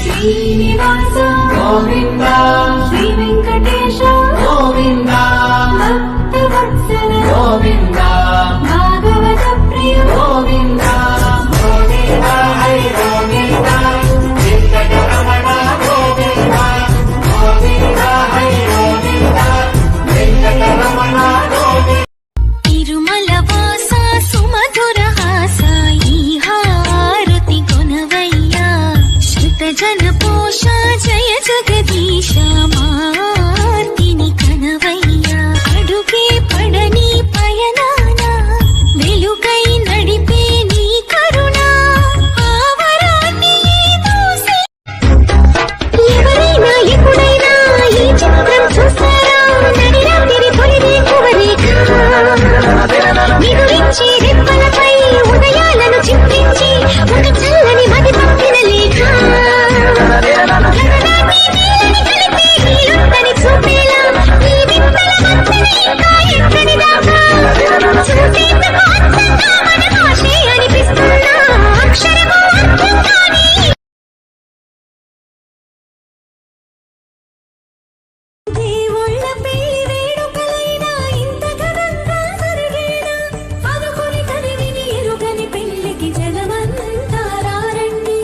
శ్రీనివాస గోవింద శ్రీ వెంకటేశ గోవింద భక్తవత్సల గోవింద భాగవత ప్రియ గోవింద గోవింద హరి గోవింద వెంకటరమణ గోవింద గోవింద హరి గోవింద వెంకటరమణ గోవింద తిరుమల వాస సుమధుర హాస ఈ హారతి కొనవయ్యా శతజన పోష జయ జగదీశ మార్తిని కనవయ్యా అడుగే పడని పయనాన వెలుగై నడిపే నీ కరుణ ఆవరాన్ని దూసి ఎవరైనా ఎప్పుడైనా ఈ చిత్రం చూస్తారా నడిరాత్రి తొలిదే కువరేఖ నిదురించి రెప్పలపై ఉదయాలను చింతించి ఒక చల్లని మది పంపిన లేఖ చూపేలా ఈ విత్తల వంతెన ఇంకా ఎక్కడి దాకా చూసేందుకు అంతంగా మన భాషే అనిపిస్తున్నా అక్షరము అర్థం కాని దేవుళ్ళ పెళ్లి వేడుకలైనా ఇంత ఘనంగా జరిగేనా అనుకుని కనివిని ఎరుగని పెళ్లికి జనమంతా రారండి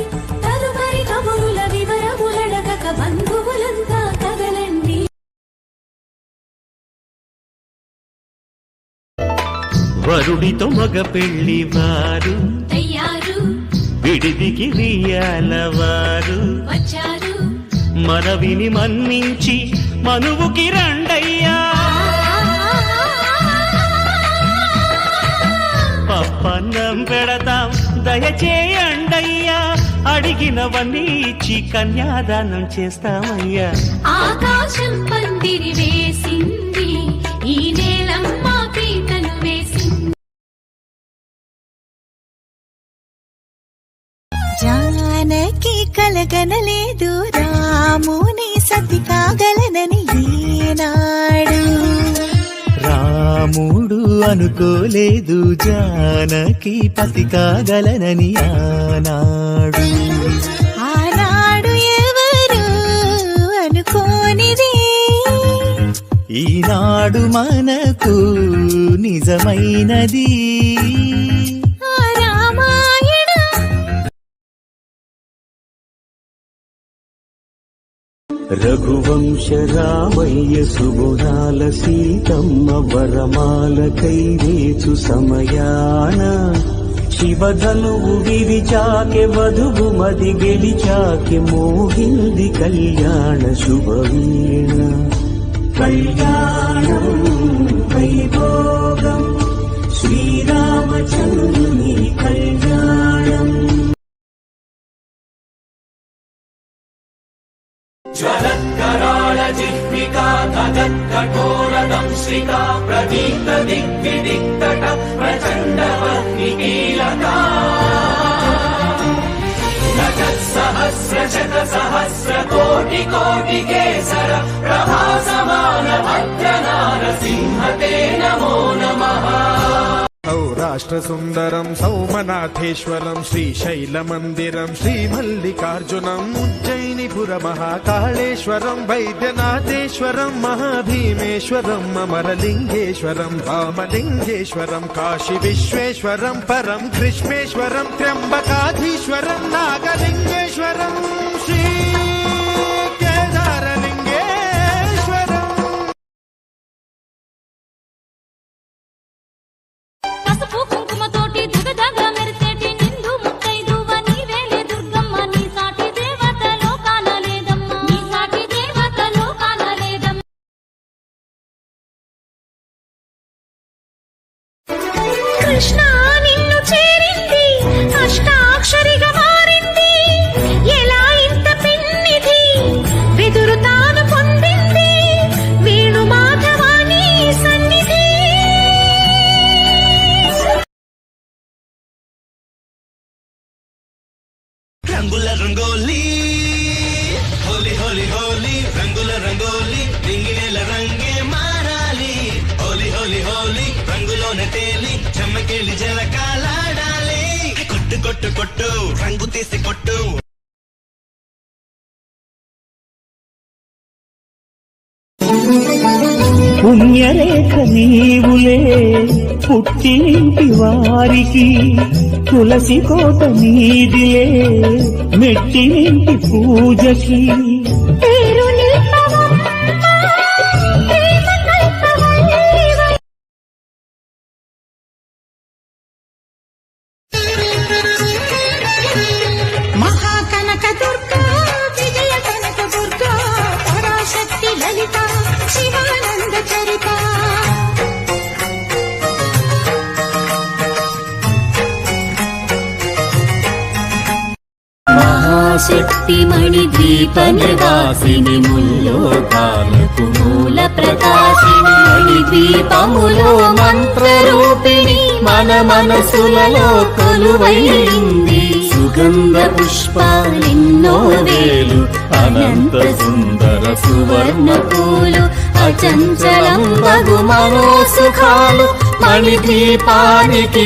తదుపరి కబురుల వివరములడగక బంధువులంతా కదలండి వరుడితో మగ పెళ్లి వారు తయారు విడిదికి వియ్యాలవారు వచ్చారు మనవిని మన్నించి మనువుకి రండయ్యా పప్పన్నం పెడతాం దయచేయండయ్యా అడిగినవన్నీ ఇచ్చి కన్యాదానం చేస్తామయ్యా ఆకాశం పందిరి వేసింది ఈ నేలమ్మ పీటలు వేసింది జానకి కలగనలేదు రాముని సతి కాగలనని ఈనాడు రాముడు అనుకోలేదు జానకి పతి కాగలనని ఆనాడు ఆనాడు ఎవరు అనుకోనిది ఈనాడు మనకు నిజమైనది రఘువంశ రామయ్య సుగుణాల సీతమ్మ వరమాల కైవేచు సమయాన శివధనువు విరిచాకె వధువు మది గెలిచాకె మోహింది కళ్యాణ శుభవీణ కళ్యాణం వైభోగం శ్రీరామచంద్రుని కళ్యాణం జ్వలత్కరాళ జిహ్వికా తదత్కఠోరదంశ్రికా ప్రదీప్త దిగ్విదిక్తట ప్రచండవహ్నికీలకా నజత్సహస్రశత సహస్ర కోటి కోటి కేసర ప్రభాసమాన భద్ర నారసింహతే నమో నమః సౌరాష్ట్రసుందరం సౌమనాథేశ్వరం శ్రీశైలమందిరం శ్రీమల్లికార్జునం ఉజ్జయినిపురమహాకాళేశ్వరం వైద్యనాథేశ్వరం మహాభీమేశ్వరం అమరలింగేశ్వరం రామలింగేశ్వరం కాశీ విశ్వేశ్వరం పరం కృష్ణేశ్వరం త్ర్యంబకాధీశ్వరం నాగలింగేశ్వరం శ్రీ కృష్ణ నిన్ను చేరింది అష్టాక్షరిగా మారింది ఎలా ఇంత పెన్నిధి వెదురు తాను పొందింది వేణు మాధవాని సన్నిధి రంగుల రంగోలి హోలీ హోలీ హోలీ రంగుల రంగోలి రింగినేల రంగే మారాలి హోలీ హోలీ హోలీ రంగులోన తేలి చెమ్మకేలి జలకాలాడాలి కొట్టు కొట్టు కొట్టు రంగు తీసి కొట్టు పుణ్యరేఖ నీవులే పుట్టింటి వారికి తులసి కోట నీదిలే మెట్టినింటి పూజకి పేరు నిల్పవమ్మ, ప్రేమ కల్పవల్లివై. మహాకనక దుర్గా విజయ కనక దుర్గా పరాశక్తి లలిత శివానంద చరిత మహాశక్తి మణి ద్వీప నివాసిని ముల్లోకాలకు మూల ప్రకాశిని మణి ద్వీపములో మంత్ర రూపిణి మన మనసులలో కొలువైంది సుగంధ పుష్పాలెన్నో వేలు అనంత సుందర సువర్ణ పూలు అచంచలం బగు మనోసుఖాలు మణి ద్వీపానికి